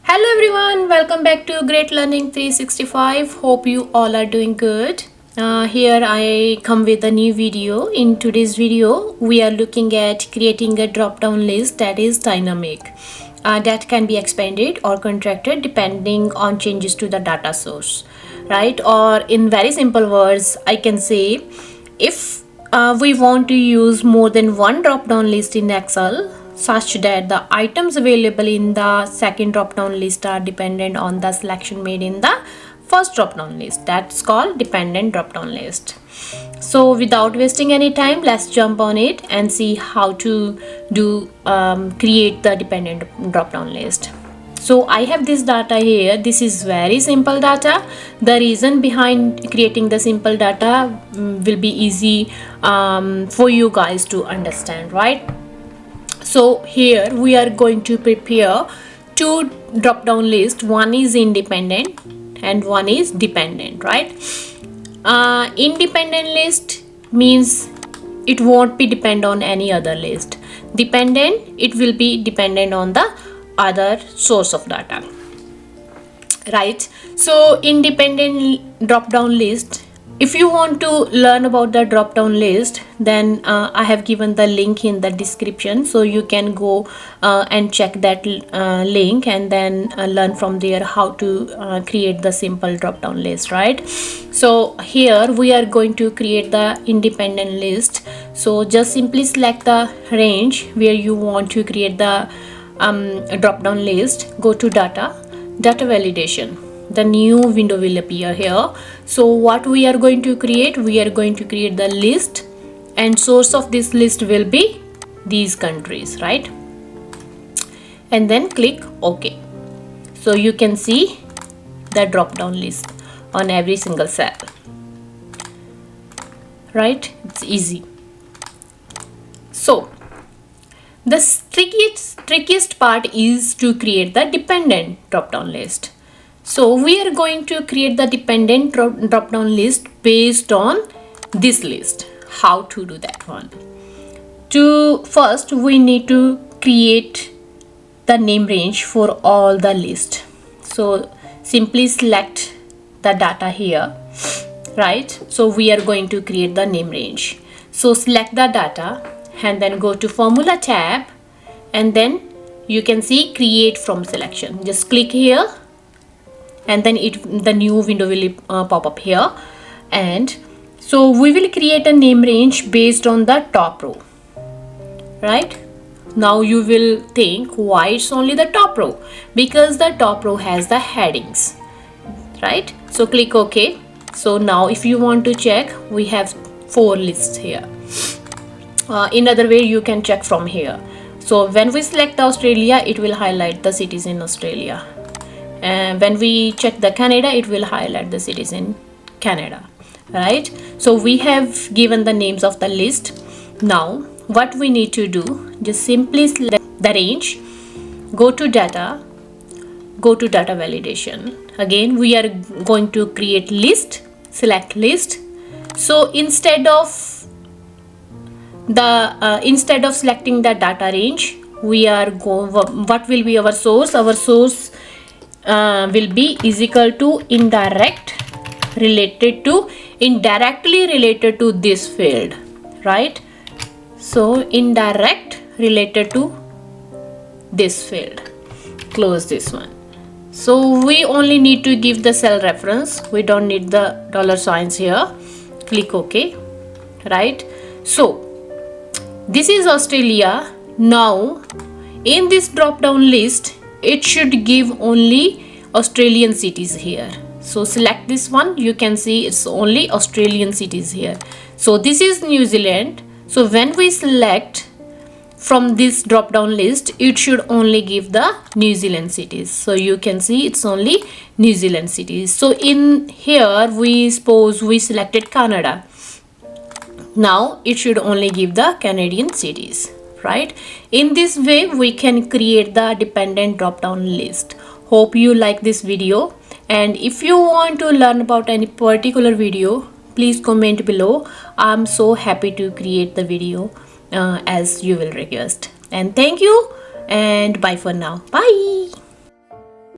Hello everyone, welcome back to Great Learning 365. Hope you all are doing good. Here I come with a new video. In today's video, we are looking at creating a drop-down list that is dynamic. That can be expanded or contracted depending on changes to the data source, right? Or in very simple words, I can say if we want to use more than one drop-down list in Excel, such that the items available in the second drop-down list are dependent on the selection made in the first drop-down list. That's called dependent drop-down list. So without wasting any time, let's jump on it and see how to create the dependent drop-down list. So I have this data here. This is very simple data. The reason behind creating the simple data will be easy for you guys to understand, right? So here we are going to prepare two drop-down lists. One is independent and one is dependent, right? Independent list means it won't be depend on any other list. Dependent, it will be dependent on the other source of data, right? So independent drop-down list, if you want to learn about the drop-down list, then I have given the link in the description, so you can go and check that link and then learn from there how to create the simple drop-down list, right? So here we are going to create the independent list. So just simply select the range where you want to create the drop-down list. Go to data validation. The new window will appear here. So what we are going to create, we are going to create the list, and source of this list will be these countries, right? And then click OK. So you can see the drop down list on every single cell, right? It's easy. So the trickiest part is to create the dependent drop down list. So we are going to create the dependent drop-down list based on this list. How to do that one? First, we need to create the name range for all the list. So simply select the data here, right? So we are going to create the name range. So select the data and then go to Formula tab, and then you can see Create from Selection. Just click here, and then the new window will pop up here. And so we will create a name range based on the top row, right? Now you will think, why it's only the top row? Because the top row has the headings, right? So click OK. So now if you want to check, we have 4 lists here. In other way, you can check from here. So when we select Australia, it will highlight the cities in Australia. And when we check the Canada, it will highlight the cities in Canada, right? So we have given the names of the list. Now what we need to do, just simply select the range, go to data, go to data validation. Again we are going to create list, select list. So instead of selecting the data range, we are what will be our source? Our source will be is equal to indirectly related to this field, right? So indirect related to this field. Close this one. So we only need to give the cell reference. We don't need the $signs here. Click OK, right? So this is Australia. Now in this drop down list, it should give only Australian cities here. So select this one. You can see it's only Australian cities here. So this is New Zealand. So when we select from this drop down list, it should only give the New Zealand cities. So you can see it's only New Zealand cities. So in here, we suppose we selected Canada. Now it should only give the Canadian cities, right? In this way, we can create the dependent drop-down list. Hope you like this video, and if you want to learn about any particular video, please comment below. I'm so happy to create the video as you will request. And thank you, and bye for now. Bye.